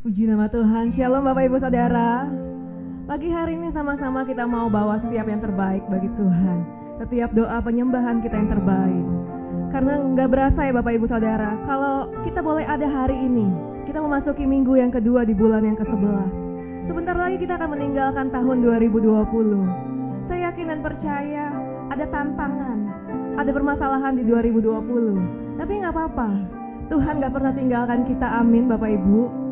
Puji nama Tuhan. Shalom Bapak Ibu Saudara. Pagi hari ini sama-sama kita mau bawa setiap yang terbaik bagi Tuhan. Setiap doa penyembahan kita yang terbaik. Karena nggak berasa ya Bapak Ibu Saudara, kalau kita boleh ada hari ini, kita memasuki minggu yang kedua di bulan yang ke-11. Sebentar lagi kita akan meninggalkan tahun 2020. Saya yakin dan percaya ada tantangan, ada permasalahan di 2020. Tapi nggak apa-apa, Tuhan gak pernah tinggalkan kita, amin Bapak Ibu.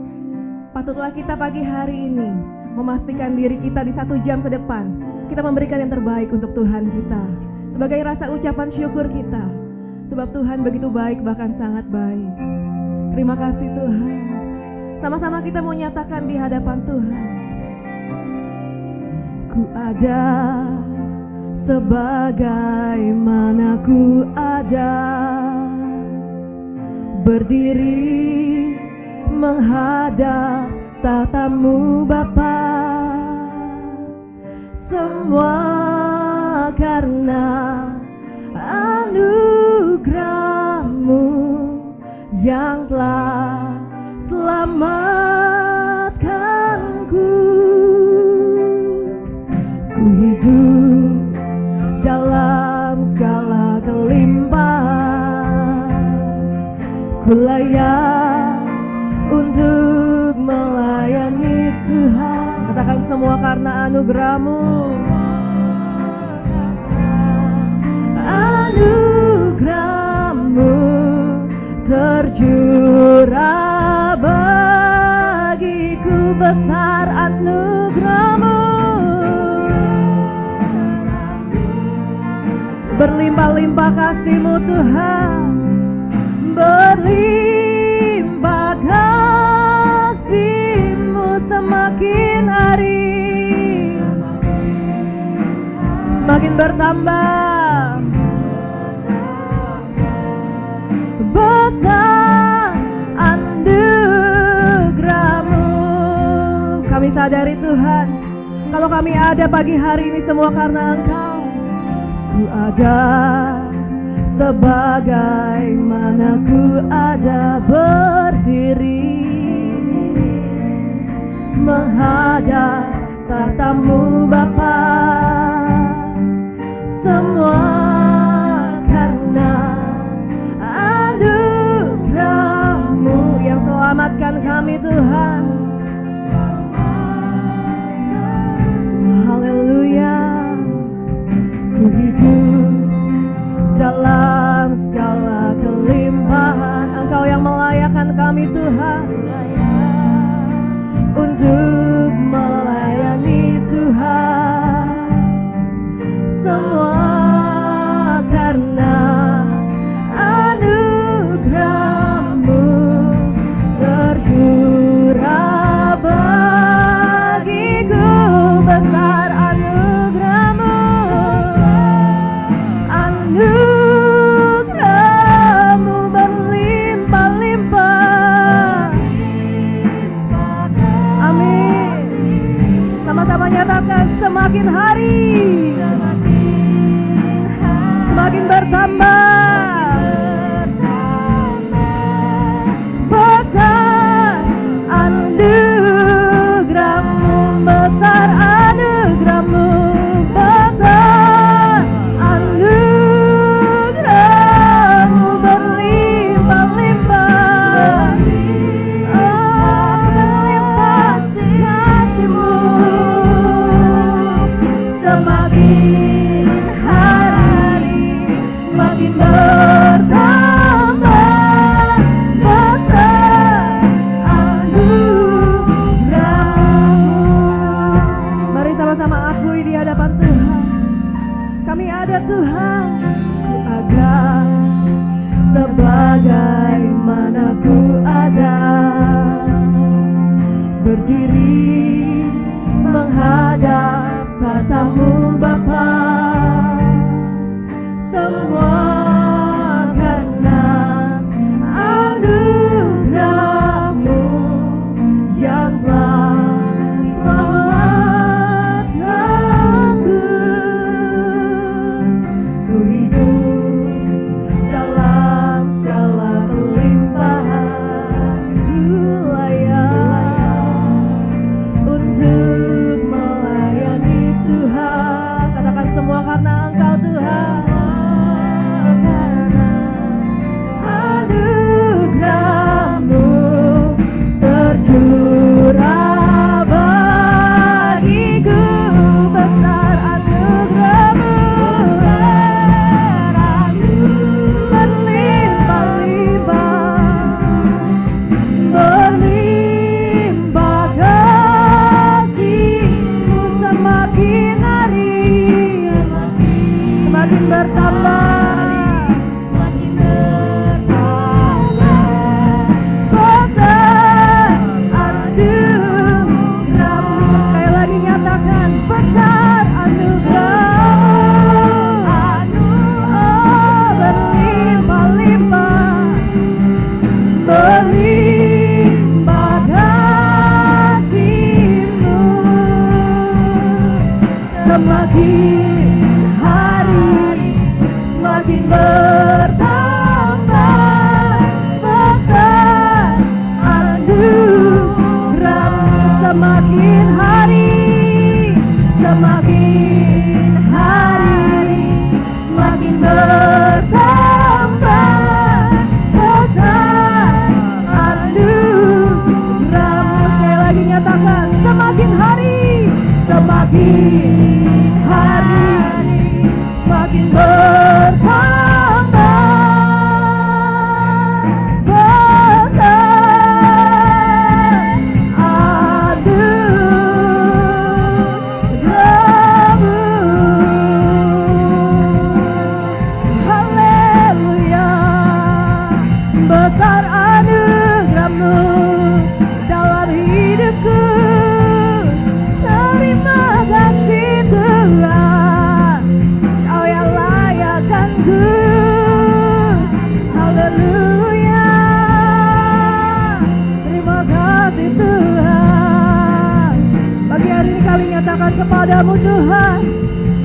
Patutlah kita pagi hari ini memastikan diri kita di 1 jam ke depan kita memberikan yang terbaik untuk Tuhan kita, sebagai rasa ucapan syukur kita. Sebab Tuhan begitu baik, bahkan sangat baik. Terima kasih Tuhan. Sama-sama kita mau nyatakan di hadapan Tuhan. Ku ada sebagaimana ku ada, berdiri menghadap tatamu Bapa, semua karena anugerah-Mu yang telah selamatkanku. Ku hidup dalam segala kelimpahan, ku layak untuk melayani Tuhan. Katakan semua karena anugerah-Mu. Anugerah-Mu tercurah bagiku, besar anugerah-Mu, berlimpah-limpah kasih-Mu Tuhan, berlimpah kasih-Mu semakin hari semakin bertambah, besar anugerah-Mu. Kami sadari Tuhan, kalau kami ada pagi hari ini semua karena Engkau. Ku ada sebagaimana ku ada, berdiri menghadap tatamu Bapa, semua karena anugerah-Mu yang selamatkan kami Tuhan. Haleluya. Ku hidup dalam segala kelimpahan, Engkau yang melayakkan kami Tuhan untuk melayani Tuhan. Semua karena anugerah-Mu tercurah bagiku, besar anugerah-Mu. Anugerah-Mu berlimpah-limpah. Amin. Sama-sama nyatakan, semakin hari semakin bertambah, besar anugerah-Mu, besar anugerah-Mu, besar anugerah-Mu berlimpah-limpah. Berlimpah kasih-Mu semakin hari semakin bertambah, besar anugerah-Mu. Mari sama-sama akui di hadapan Tuhan, kami ada Tuhan. Ku ada sebagaimana ku ada, berdiri menghadap tatamu Bapa, semua karena anugerah-Mu yang telah selamatkanku. Ku hidup dalam segala kelimpahan, ku layak bertambah. Kepadamu Tuhan,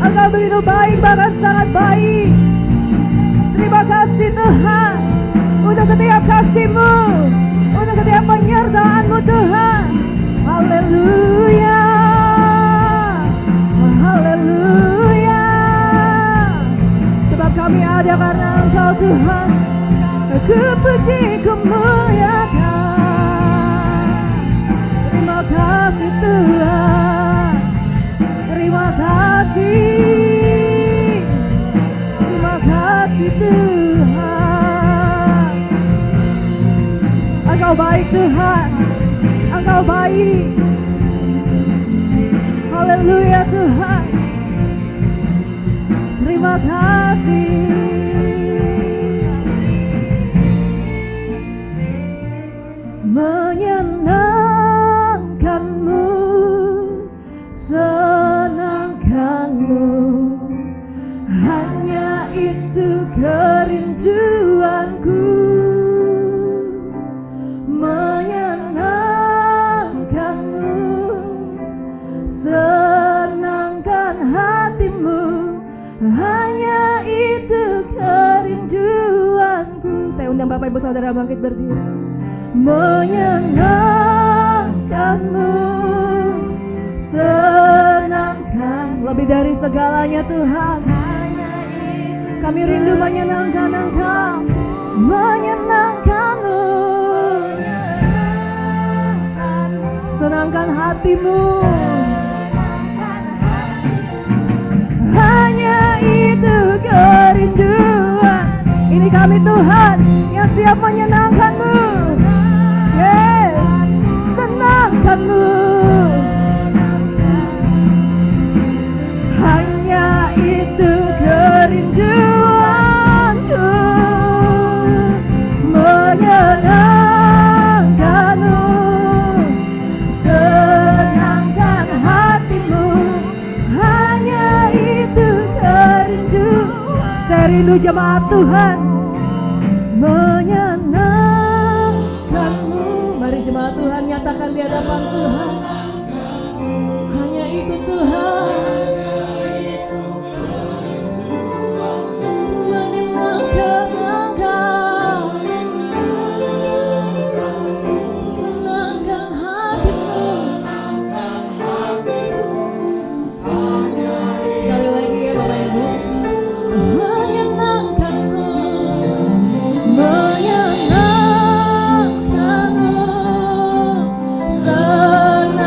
Engkau begitu baik, bahkan sangat baik. Terima kasih Tuhan untuk setiap kasih-Mu, untuk setiap penyertaan-Mu Tuhan. Haleluya, haleluya. Sebab kami ada karena Engkau Tuhan. Ku puji, ku muliakan. Terima kasih Tuhan. Terima kasih, terima kasih Tuhan. Engkau baik Tuhan, Engkau baik. Haleluya Tuhan. Terima kasih. Menyenangkanmu, senangkanmu, hanya itu kerinduanku. Menyenangkanmu, senangkan hatimu, hanya itu kerinduanku. Saya undang Bapak Ibu Saudara bangkit berdiri. Menyenangkanmu, senangkan, lebih dari segalanya Tuhan. Kami rindu menyenangkan Engkau, menyenangkanmu, senangkan hatimu, hanya itu kerinduan. Ini kami Tuhan yang siap menyenangkanmu. Senangkanmu, hanya itu kerinduanku. Menyenangkanmu, senangkan hatimu, hanya itu kerinduan. Saya rindu jemaat Tuhan, menyenangkanmu. Mari jemaat Tuhan nyatakan di hadapan Tuhan, hanya itu Tuhan. Menyenangkan Engkau, senangkan hatimu. Sekali lagi ya Bapak Ibu. Menyenangkanmu, menyenangkanmu, senangkan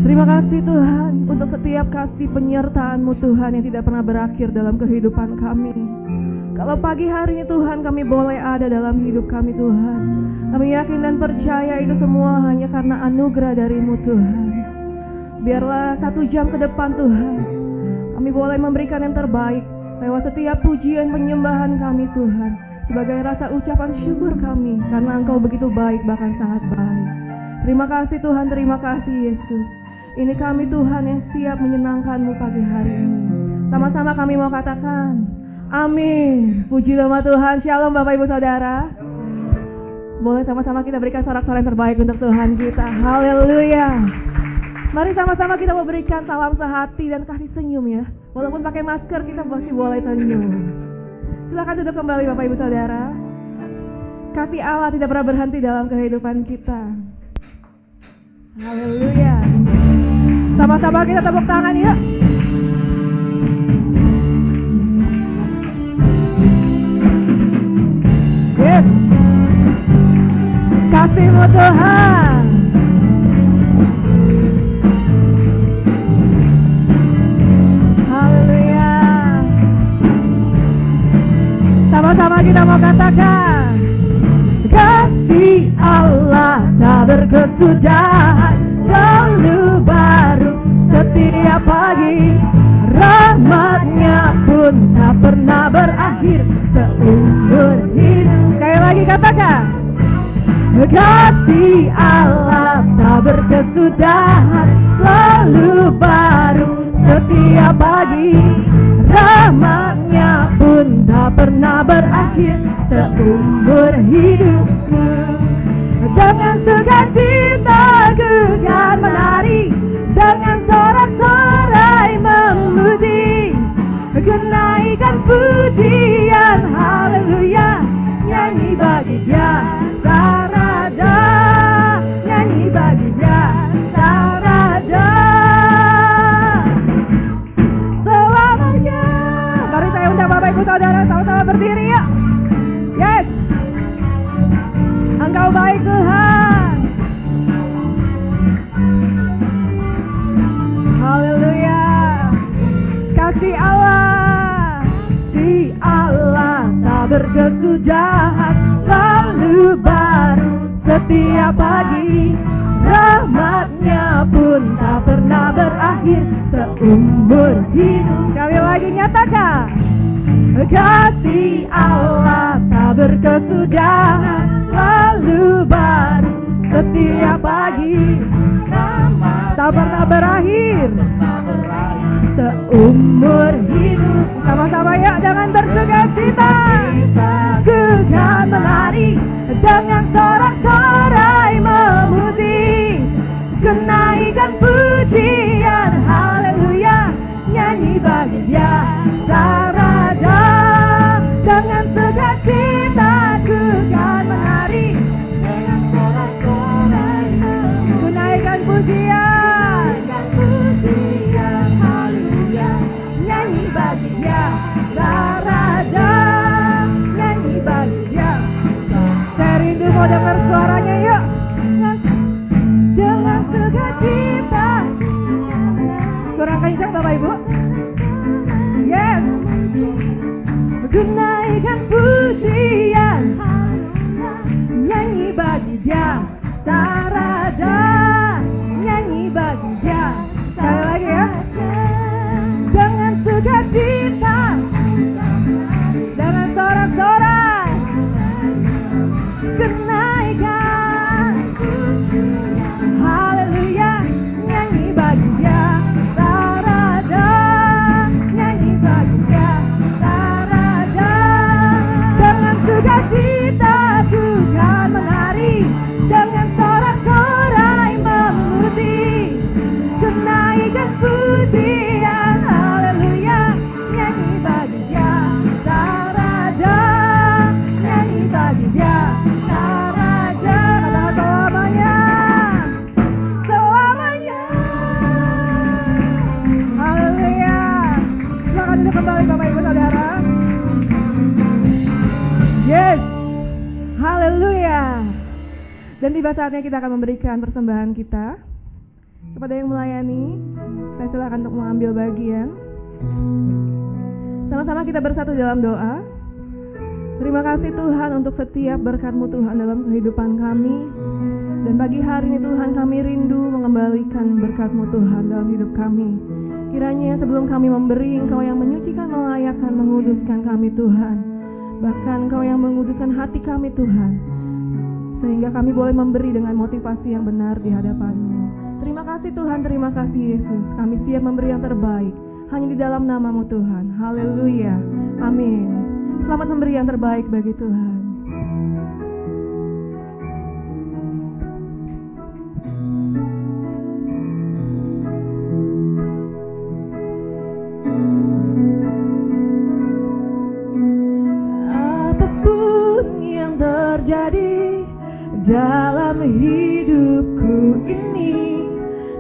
Terima kasih Tuhan untuk setiap kasih penyertaan-Mu Tuhan yang tidak pernah berakhir dalam kehidupan kami. Kalau pagi hari ini Tuhan kami boleh ada dalam hidup kami Tuhan, kami yakin dan percaya itu semua hanya karena anugerah dari-Mu Tuhan. Biarlah 1 jam ke depan Tuhan, kami boleh memberikan yang terbaik lewat setiap pujian penyembahan kami Tuhan, sebagai rasa ucapan syukur kami karena Engkau begitu baik, bahkan sangat baik. Terima kasih Tuhan, terima kasih Yesus. Ini kami Tuhan yang siap menyenangkan-Mu pagi hari ini. Sama-sama kami mau katakan amin. Puji nama Tuhan. Shalom Bapak Ibu Saudara. Boleh sama-sama kita berikan sorak-sorai yang terbaik untuk Tuhan kita. Haleluya. Mari sama-sama kita memberikan salam sehati dan kasih senyum ya. Walaupun pakai masker kita masih boleh senyum. Silakan duduk kembali Bapak Ibu Saudara. Kasih Allah tidak pernah berhenti dalam kehidupan kita. Haleluya. Sama-sama kita tepuk tangan yuk. Yes. Kasih-Mu Tuhan. Haleluya. Sama-sama kita mau katakan, kasih Allah tak berkesudahan, selalu baru setiap pagi. Rahmat-Nya pun tak pernah berakhir seumur hidup. Sekali lagi katakan, kasih Allah tak berkesudahan, selalu baru setiap pagi. Rahmat-Nya pun tak pernah berakhir seumur hidupku. Dengan sukacita ku kan menari, dengan sorak-sorai memuji, kenaikan pujian haleluya, nyanyi bagi Dia sarada, nyanyi bagi Dia sarada selamanya. Mari saya undang Bapak Ibu Saudara sama-sama berdiri yuk. Yes. Engkau baik Tuhan. Haleluya. Kasih Allah, si Allah tak berkesudahan, selalu baru setiap pagi. Rahmat-Nya pun tak pernah berakhir seumur hidup. Sekali lagi nyatakan, kasih Allah tak berkesudahan, selalu baru setiap pagi. Tak pernah berakhir seumur hidup. Sama-sama ya, dengan bersukacita ku kan menari, dengan sorak-sorai memuji, kenaikan pujian haleluya, nyanyi bagi Dia sarada. Dengan sukacita ku kan menari, dengan sorak-sorai kenaikan pujian, haleluya, nyanyi bagi Dia sarada, nyanyi bagi Dia. Saya rindu mau dengar suaranya yuk. Dengan sukacita. Kurang kencang Bapak Ibu. Yes. Kenaikan pujian, nyanyi bagi Dia sarada, nyanyi bagi Dia. Sekali lagi ya. Dengan sukacita, dengan sorak-sorai, kenaikan haleluya, nyanyi bagi Dia sarada, nyanyi bagi Dia sarada. Dengan sukacita ku kan menari, dengan sorak-sorai memuji, kenaikan pujian haleluya, nyanyi bagi Dia sarada, nyanyi bagi Dia sarada. Kata selamanya, selamanya haleluya. Silakan duduk kembali Bapak Ibu Saudara. Yes, haleluya. Dan tiba saatnya kita akan memberikan persembahan kita. Kepada yang melayani, saya silakan untuk mengambil bagian. Sama-sama kita bersatu dalam doa. Terima kasih Tuhan untuk setiap berkat-Mu Tuhan dalam kehidupan kami. Dan pagi hari ini Tuhan kami rindu mengembalikan berkat-Mu Tuhan dalam hidup kami. Kiranya sebelum kami memberi, Engkau yang menyucikan, melayakkan, menguduskan kami Tuhan. Bahkan Engkau yang menguduskan hati kami Tuhan. Sehingga kami boleh memberi dengan motivasi yang benar di hadapan-Mu. Terima kasih Tuhan, terima kasih Yesus. Kami siap memberi yang terbaik hanya di dalam nama-Mu Tuhan. Haleluya. Amin. Selamat memberi yang terbaik bagi Tuhan. Apapun yang terjadi dalam hidupku ini,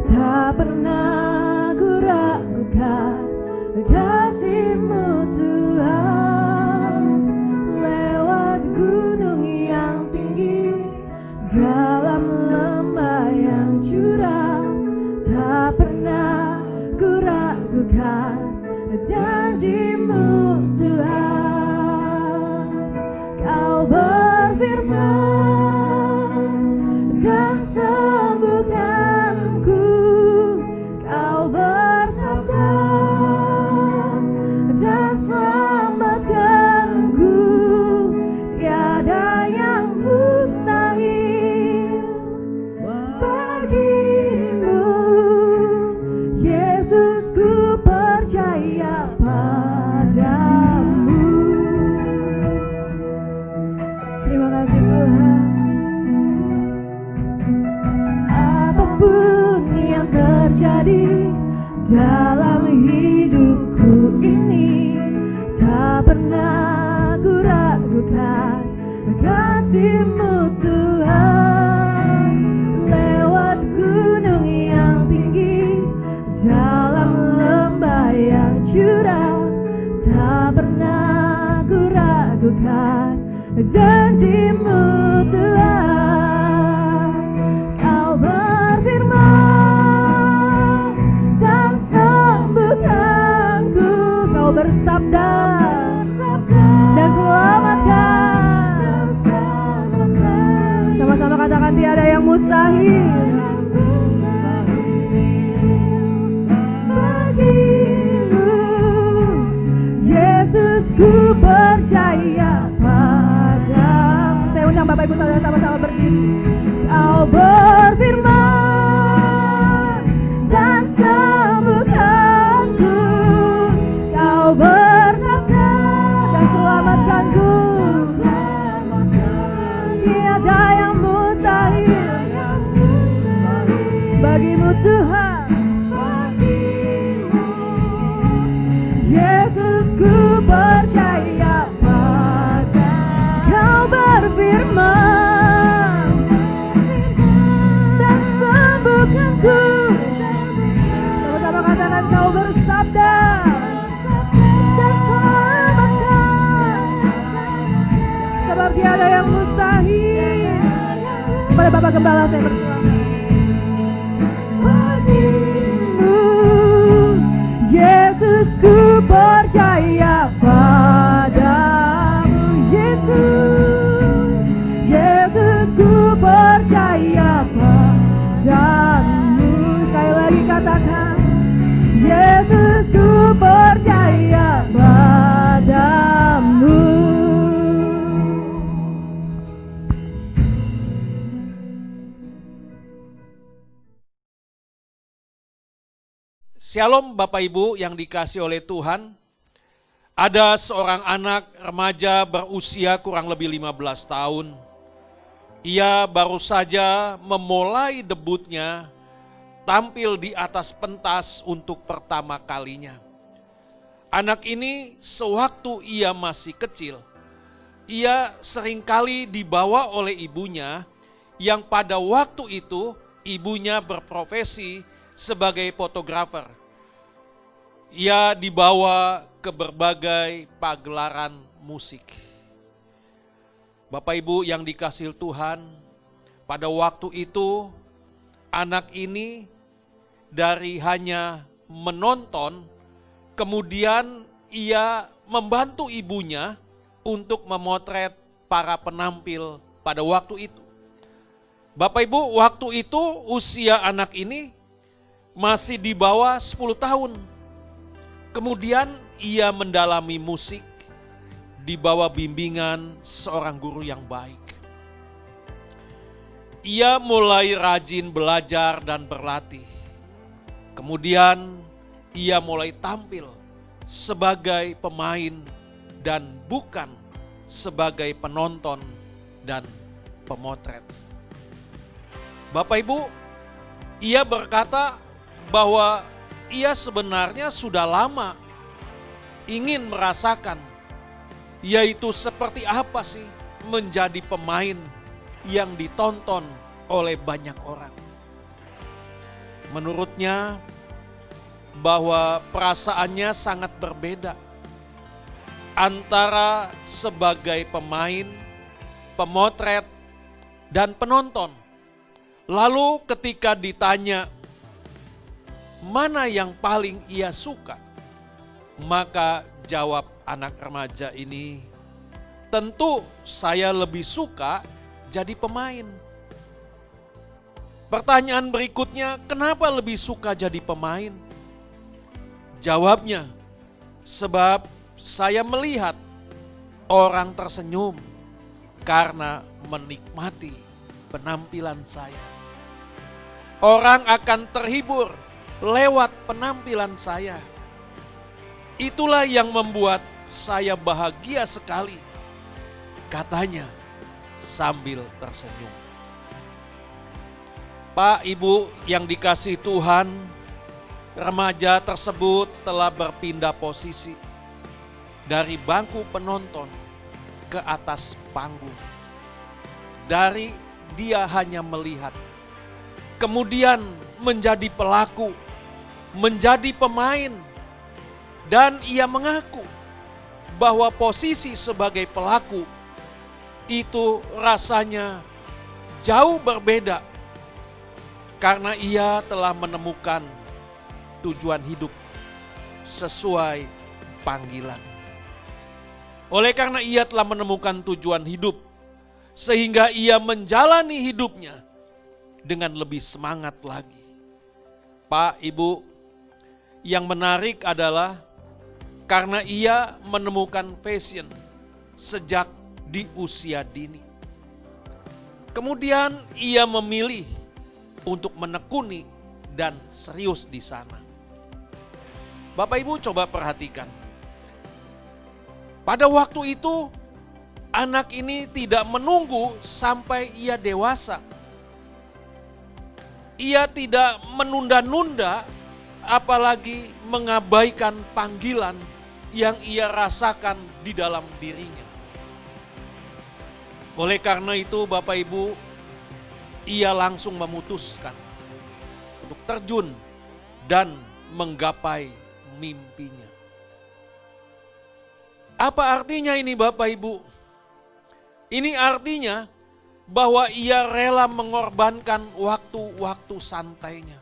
tak pernah ku ragukan kasih-Mu Tuhan. Lewat gunung yang tinggi, dalam lembah yang curam, tak pernah ku ragukan janji-Mu Tuhan. Kau berfirman dan sembuhkanku, Kau bersabda dan selamatkanku. Tiada yang mustahil bagimu, Yesus, ku percaya padamu. Terima kasih Tuhan. Apapun yang terjadi dalam hidupku ini, tak pernah ku ragukan kasih-Mu Tuhan. Lewat gunung yang tinggi, dalam lembah yang curam, tak pernah ku ragukan janji-Mu Tuhan. Kau berfirman dan sembuhkanku, Kau bersabda dan selamatkan. Sama-sama katakan tiada yang mustahil bagimu, Yesus, ku percaya padamu. Saya undang Bapak Ibu Saudara sama-sama berdiri. Kau berfirman dan sembuhkanku, Kau bersabda dan selamatkanku. Tiada yang mustahil bagimu Tuhan. Yesus, ku percaya padamu. Kau berfirman dan sembuhkanku. Sama-sama katakan, Kau bersabda dan selamatkan. Sebab tiada yang mustahil. Kepada Bapak Gembala saya berdoa. Bagimu, Yesus, ku percaya padamu. Yesus, Yesus, ku percaya padamu. Sekali lagi katakan, Yesus, ku percaya padamu. Shalom Bapak Ibu yang dikasihi oleh Tuhan. Ada seorang anak remaja berusia kurang lebih 15 tahun. Ia baru saja memulai debutnya tampil di atas pentas untuk pertama kalinya. Anak ini sewaktu ia masih kecil, ia seringkali dibawa oleh ibunya yang pada waktu itu ibunya berprofesi sebagai fotografer. Ia dibawa ke berbagai pagelaran musik. Bapak Ibu yang dikasihi Tuhan, pada waktu itu anak ini dari hanya menonton, kemudian ia membantu ibunya untuk memotret para penampil pada waktu itu. Bapak Ibu, waktu itu usia anak ini masih di bawah 10 tahun. Kemudian ia mendalami musik di bawah bimbingan seorang guru yang baik. Ia mulai rajin belajar dan berlatih. Kemudian ia mulai tampil sebagai pemain dan bukan sebagai penonton dan pemotret. Bapak Ibu, ia berkata bahwa ia sebenarnya sudah lama ingin merasakan, yaitu seperti apa sih menjadi pemain yang ditonton oleh banyak orang. Menurutnya bahwa perasaannya sangat berbeda antara sebagai pemain, pemotret, dan penonton. Lalu ketika ditanya mana yang paling ia suka, maka jawab anak remaja ini, tentu saya lebih suka jadi pemain. Pertanyaan berikutnya, kenapa lebih suka jadi pemain? Jawabnya, sebab saya melihat orang tersenyum karena menikmati penampilan saya. Orang akan terhibur lewat penampilan saya. Itulah yang membuat saya bahagia sekali, katanya sambil tersenyum. Pak, Ibu yang dikasihi Tuhan, remaja tersebut telah berpindah posisi dari bangku penonton ke atas panggung. Dari dia hanya melihat, kemudian menjadi pelaku, menjadi pemain, dan ia mengaku bahwa posisi sebagai pelaku itu rasanya jauh berbeda karena ia telah menemukan tujuan hidup sesuai panggilan. Oleh karena ia telah menemukan tujuan hidup, sehingga ia menjalani hidupnya dengan lebih semangat lagi. Pak, Ibu, yang menarik adalah karena ia menemukan passion sejak di usia dini. Kemudian ia memilih untuk menekuni dan serius di sana. Bapak Ibu coba perhatikan. Pada waktu itu anak ini tidak menunggu sampai ia dewasa. Ia tidak menunda-nunda, apalagi mengabaikan panggilan yang ia rasakan di dalam dirinya. Oleh karena itu Bapak Ibu, ia langsung memutuskan untuk terjun dan menggapai mimpinya. Apa artinya ini Bapak Ibu? Ini artinya bahwa ia rela mengorbankan waktu-waktu santainya.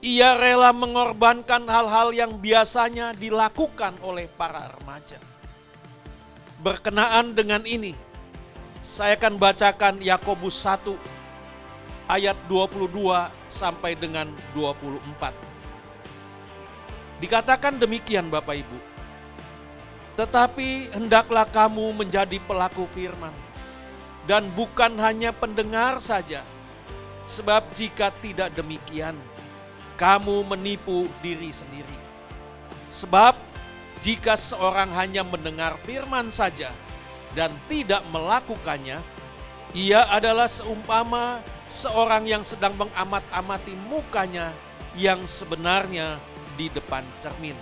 Ia rela mengorbankan hal-hal yang biasanya dilakukan oleh para remaja. Berkenaan dengan ini, saya akan bacakan Yakobus 1 ayat 22 sampai dengan 24. Dikatakan demikian Bapak Ibu. Tetapi hendaklah kamu menjadi pelaku firman, dan bukan hanya pendengar saja. Sebab jika tidak demikian, kamu menipu diri sendiri. Sebab jika seorang hanya mendengar firman saja dan tidak melakukannya, ia adalah seumpama seorang yang sedang mengamat-amati mukanya yang sebenarnya di depan cermin.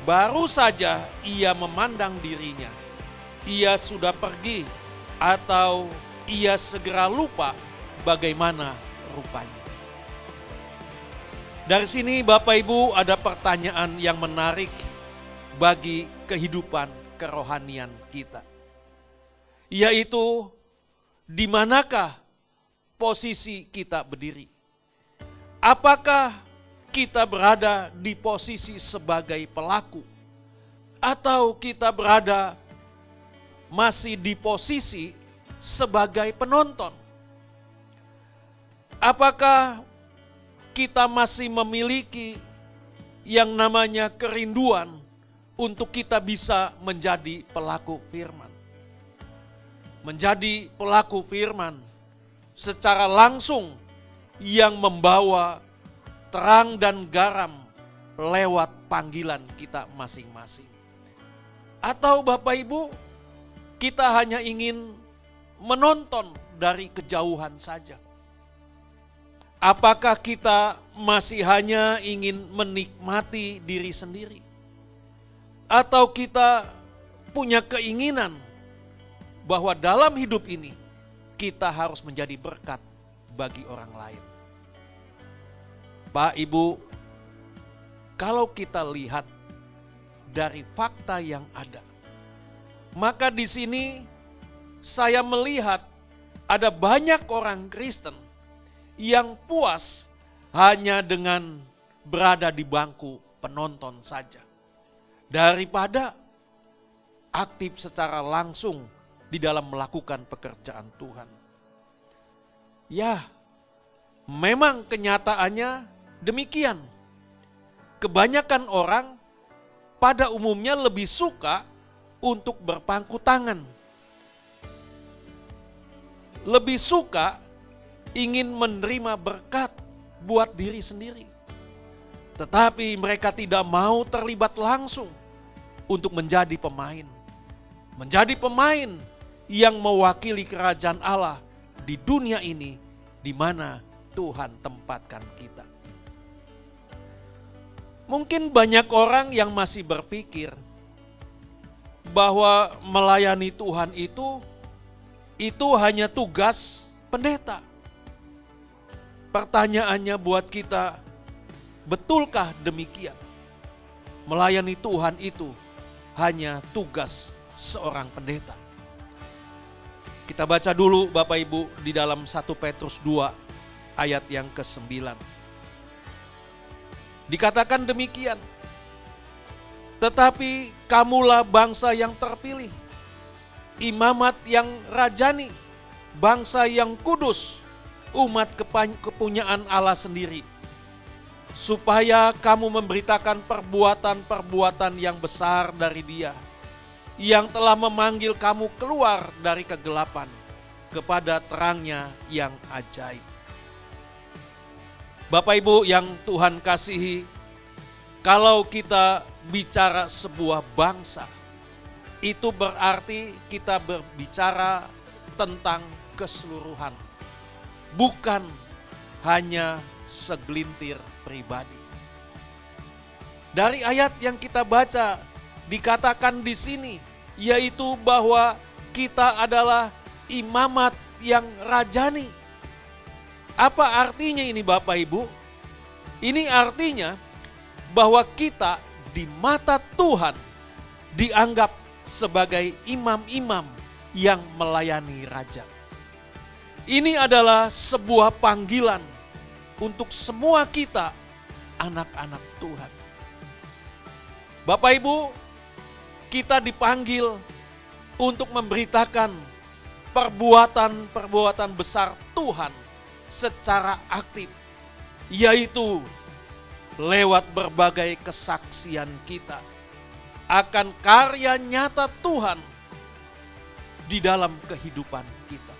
Baru saja ia memandang dirinya, ia sudah pergi atau ia segera lupa bagaimana rupanya. Dari sini Bapak Ibu ada pertanyaan yang menarik bagi kehidupan kerohanian kita. Yaitu di manakah posisi kita berdiri? Apakah kita berada di posisi sebagai pelaku, atau kita berada masih di posisi sebagai penonton? Apakah kita masih memiliki yang namanya kerinduan untuk kita bisa menjadi pelaku firman? Menjadi pelaku firman secara langsung yang membawa terang dan garam lewat panggilan kita masing-masing. Atau Bapak Ibu, kita hanya ingin menonton dari kejauhan saja. Apakah kita masih hanya ingin menikmati diri sendiri? Atau kita punya keinginan bahwa dalam hidup ini kita harus menjadi berkat bagi orang lain? Pak, Ibu, kalau kita lihat dari fakta yang ada, maka di sini saya melihat ada banyak orang Kristen yang puas hanya dengan berada di bangku penonton saja, daripada aktif secara langsung di dalam melakukan pekerjaan Tuhan. Ya, memang kenyataannya demikian. Kebanyakan orang pada umumnya lebih suka untuk berpangku tangan. Lebih suka ingin menerima berkat buat diri sendiri. Tetapi mereka tidak mau terlibat langsung untuk menjadi pemain. Menjadi pemain yang mewakili kerajaan Allah di dunia ini di mana Tuhan tempatkan kita. Mungkin banyak orang yang masih berpikir bahwa melayani Tuhan itu hanya tugas pendeta. Pertanyaannya buat kita, betulkah demikian? Melayani Tuhan itu hanya tugas seorang pendeta. Kita baca dulu Bapak Ibu di dalam 1 Petrus 2 ayat yang ke-9. Dikatakan demikian, tetapi kamulah bangsa yang terpilih, imamat yang rajani, bangsa yang kudus, umat kepunyaan Allah sendiri, supaya kamu memberitakan perbuatan-perbuatan yang besar dari Dia, yang telah memanggil kamu keluar dari kegelapan kepada terangnya yang ajaib. Bapak Ibu yang Tuhan kasihi, kalau kita bicara sebuah bangsa, itu berarti kita berbicara tentang keseluruhan, bukan hanya segelintir pribadi. Dari ayat yang kita baca dikatakan di sini, yaitu bahwa kita adalah imamat yang rajani. Apa artinya ini Bapak Ibu? Ini artinya bahwa kita di mata Tuhan dianggap sebagai imam-imam yang melayani raja. Ini adalah sebuah panggilan untuk semua kita anak-anak Tuhan. Bapak Ibu, kita dipanggil untuk memberitakan perbuatan-perbuatan besar Tuhan secara aktif, yaitu lewat berbagai kesaksian kita akan karya nyata Tuhan di dalam kehidupan kita.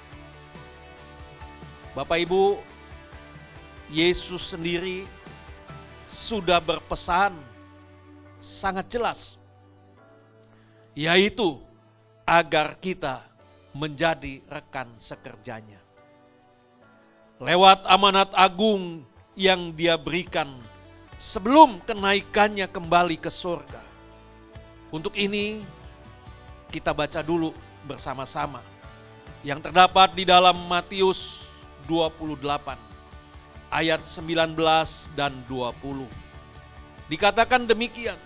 Bapak Ibu, Yesus sendiri sudah berpesan sangat jelas, yaitu agar kita menjadi rekan sekerjanya. Lewat amanat agung yang Dia berikan sebelum kenaikannya kembali ke surga. Untuk ini kita baca dulu bersama-sama yang terdapat di dalam Matius 28 ayat 19 dan 20. Dikatakan demikian,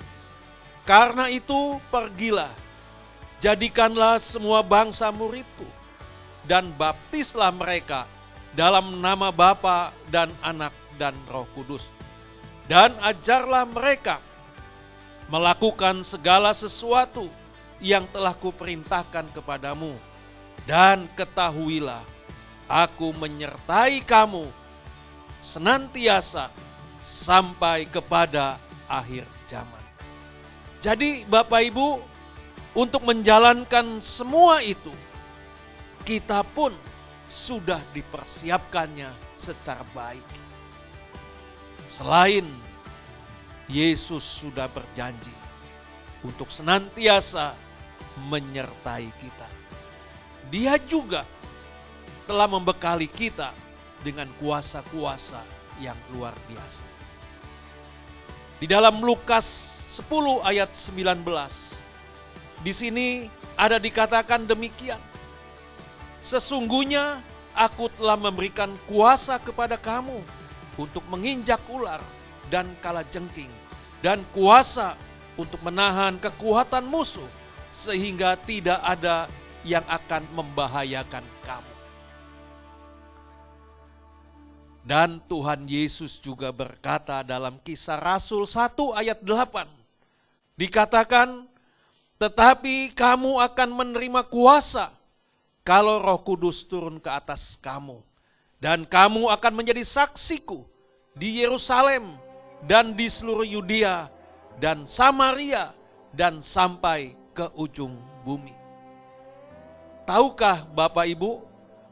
karena itu pergilah, jadikanlah semua bangsa muridku, dan baptislah mereka dalam nama Bapa dan Anak dan Roh Kudus. Dan ajarlah mereka melakukan segala sesuatu yang telah kuperintahkan kepadamu. Dan ketahuilah, aku menyertai kamu senantiasa sampai kepada akhir zaman. Jadi Bapak Ibu, untuk menjalankan semua itu, kita pun sudah dipersiapkannya secara baik. Selain Yesus sudah berjanji untuk senantiasa menyertai kita, Dia juga telah membekali kita dengan kuasa-kuasa yang luar biasa. Di dalam Lukas 10 ayat 19, di sini ada dikatakan demikian. Sesungguhnya aku telah memberikan kuasa kepada kamu untuk menginjak ular dan kalajengking, dan kuasa untuk menahan kekuatan musuh, sehingga tidak ada yang akan membahayakan kamu. Dan Tuhan Yesus juga berkata dalam Kisah Rasul 1 ayat 8, dikatakan, tetapi kamu akan menerima kuasa kalau Roh Kudus turun ke atas kamu, dan kamu akan menjadi saksiku di Yerusalem dan di seluruh Yudea dan Samaria dan sampai ke ujung bumi. Tahukah Bapak Ibu,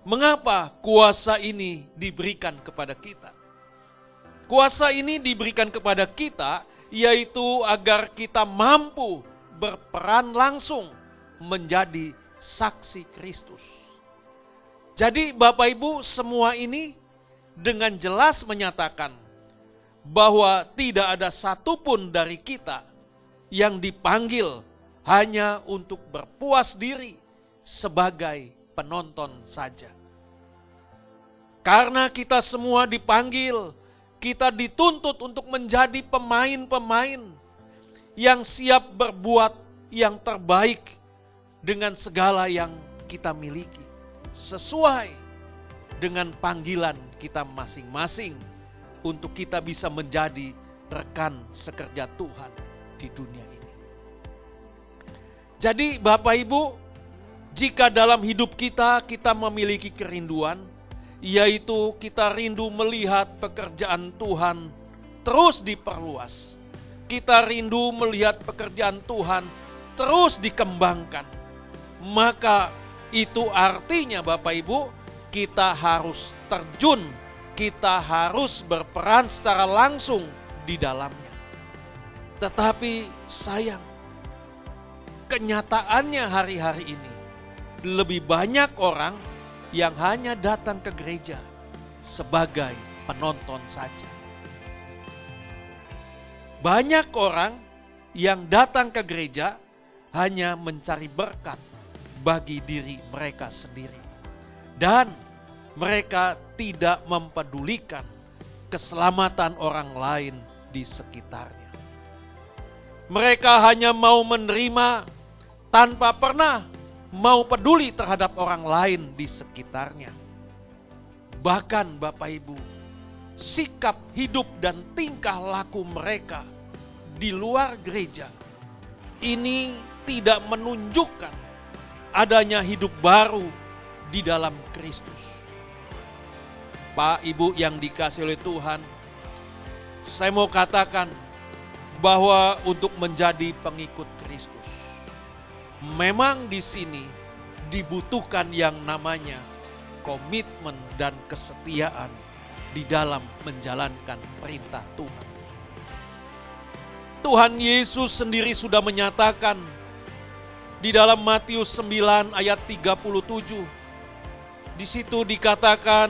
mengapa kuasa ini diberikan kepada kita? Kuasa ini diberikan kepada kita yaitu agar kita mampu berperan langsung menjadi saksi Kristus. Jadi Bapak Ibu, semua ini dengan jelas menyatakan bahwa tidak ada satupun dari kita yang dipanggil hanya untuk berpuas diri sebagai penonton saja. Karena kita semua dipanggil, kita dituntut untuk menjadi pemain-pemain yang siap berbuat yang terbaik dengan segala yang kita miliki, sesuai dengan panggilan kita masing-masing untuk kita bisa menjadi rekan sekerja Tuhan di dunia ini. Jadi Bapak Ibu, jika dalam hidup kita memiliki kerinduan, yaitu kita rindu melihat pekerjaan Tuhan terus diperluas. Kita rindu melihat pekerjaan Tuhan terus dikembangkan. Maka itu artinya Bapak Ibu, kita harus terjun, kita harus berperan secara langsung di dalamnya. Tetapi sayang, kenyataannya hari-hari ini, lebih banyak orang yang hanya datang ke gereja sebagai penonton saja. Banyak orang yang datang ke gereja hanya mencari berkat bagi diri mereka sendiri. Dan mereka tidak mempedulikan keselamatan orang lain di sekitarnya. Mereka hanya mau menerima tanpa pernah mau peduli terhadap orang lain di sekitarnya. Bahkan Bapak Ibu, sikap hidup dan tingkah laku mereka di luar gereja ini tidak menunjukkan adanya hidup baru di dalam Kristus. Pak Ibu yang dikasihi oleh Tuhan, saya mau katakan bahwa untuk menjadi pengikut Kristus, memang di sini dibutuhkan yang namanya komitmen dan kesetiaan di dalam menjalankan perintah Tuhan. Tuhan Yesus sendiri sudah menyatakan di dalam Matius 9 ayat 37. Di situ dikatakan,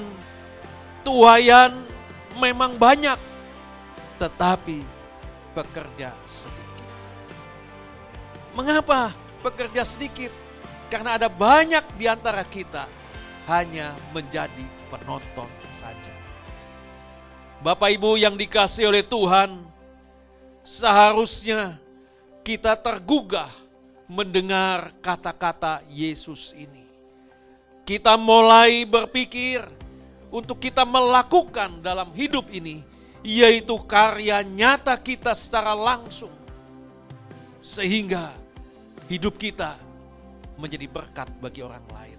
tuaian memang banyak, tetapi pekerja sedikit. Mengapa pekerja sedikit? Karena ada banyak di antara kita hanya menjadi penonton saja. Bapak Ibu yang dikasihi oleh Tuhan, seharusnya kita tergugah mendengar kata-kata Yesus ini. Kita mulai berpikir untuk kita melakukan dalam hidup ini, yaitu karya nyata kita secara langsung. Sehingga hidup kita menjadi berkat bagi orang lain.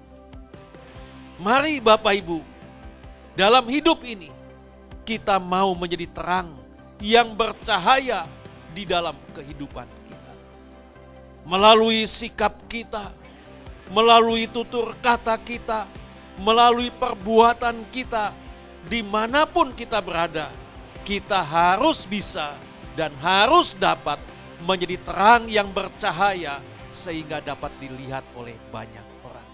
Mari Bapak Ibu, dalam hidup ini kita mau menjadi terang yang bercahaya di dalam kehidupan kita. Melalui sikap kita, melalui tutur kata kita, melalui perbuatan kita, dimanapun kita berada, kita harus bisa dan harus dapat menjadi terang yang bercahaya sehingga dapat dilihat oleh banyak orang.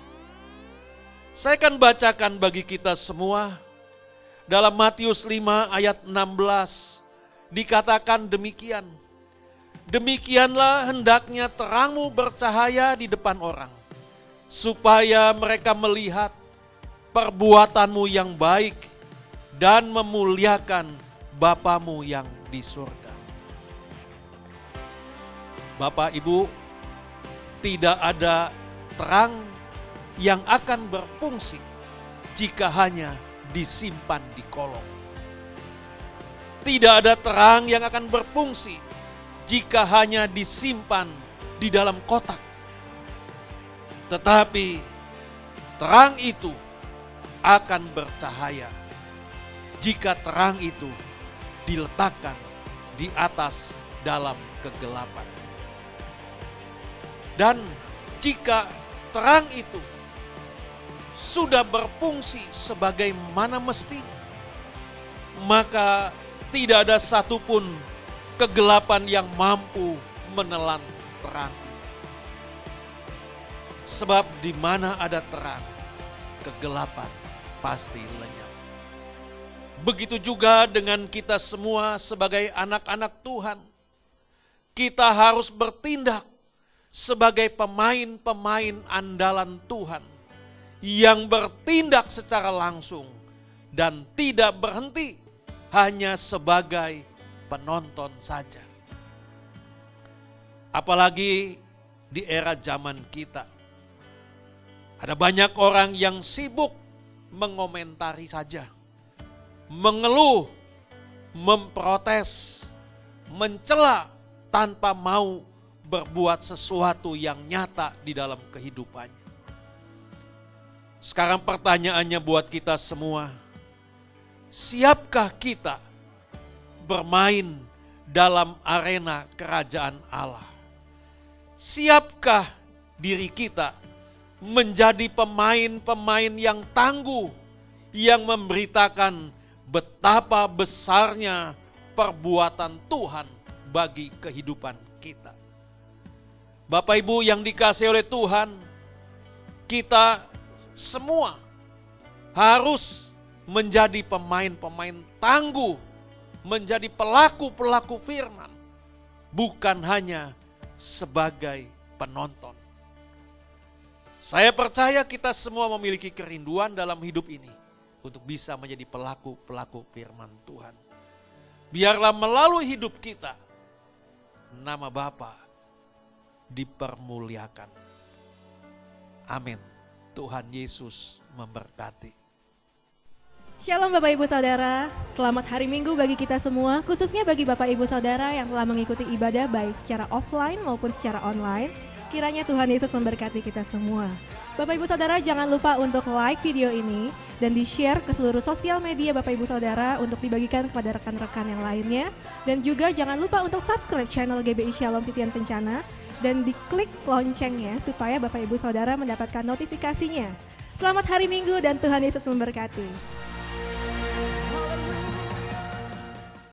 Saya akan bacakan bagi kita semua dalam Matius 5 ayat 16 dikatakan demikian. Demikianlah hendaknya terangmu bercahaya di depan orang, supaya mereka melihat perbuatanmu yang baik dan memuliakan Bapamu yang di surga. Bapak Ibu, tidak ada terang yang akan berfungsi jika hanya disimpan di kolong. Tidak ada terang yang akan berfungsi jika hanya disimpan di dalam kotak. Tetapi terang itu akan bercahaya jika terang itu diletakkan di atas dalam kegelapan. Dan jika terang itu sudah berfungsi sebagaimana mestinya, maka tidak ada satupun kegelapan yang mampu menelan terang. Sebab di mana ada terang, kegelapan pasti lenyap. Begitu juga dengan kita semua sebagai anak-anak Tuhan. Kita harus bertindak sebagai pemain-pemain andalan Tuhan yang bertindak secara langsung dan tidak berhenti hanya sebagai penonton saja. Apalagi di era zaman kita. Ada banyak orang yang sibuk mengomentari saja, mengeluh, memprotes, mencela tanpa mau berbuat sesuatu yang nyata di dalam kehidupannya. Sekarang pertanyaannya buat kita semua, siapkah kita bermain dalam arena kerajaan Allah? Siapkah diri kita menjadi pemain-pemain yang tangguh, yang memberitakan betapa besarnya perbuatan Tuhan bagi kehidupan kita? Bapak Ibu yang dikasihi oleh Tuhan, kita semua harus menjadi pemain-pemain tangguh, menjadi pelaku-pelaku firman, bukan hanya sebagai penonton. Saya percaya kita semua memiliki kerinduan dalam hidup ini untuk bisa menjadi pelaku-pelaku firman Tuhan. Biarlah melalui hidup kita, nama Bapa dipermuliakan. Amin. Tuhan Yesus memberkati. Shalom Bapak Ibu Saudara, selamat hari Minggu bagi kita semua, khususnya bagi Bapak Ibu Saudara yang telah mengikuti ibadah baik secara offline maupun secara online. Kiranya Tuhan Yesus memberkati kita semua. Bapak Ibu Saudara, jangan lupa untuk like video ini dan di-share ke seluruh sosial media Bapak Ibu Saudara untuk dibagikan kepada rekan-rekan yang lainnya. Dan juga jangan lupa untuk subscribe channel GBI Shalom Titian Kencana dan diklik loncengnya supaya Bapak Ibu Saudara mendapatkan notifikasinya. Selamat hari Minggu dan Tuhan Yesus memberkati.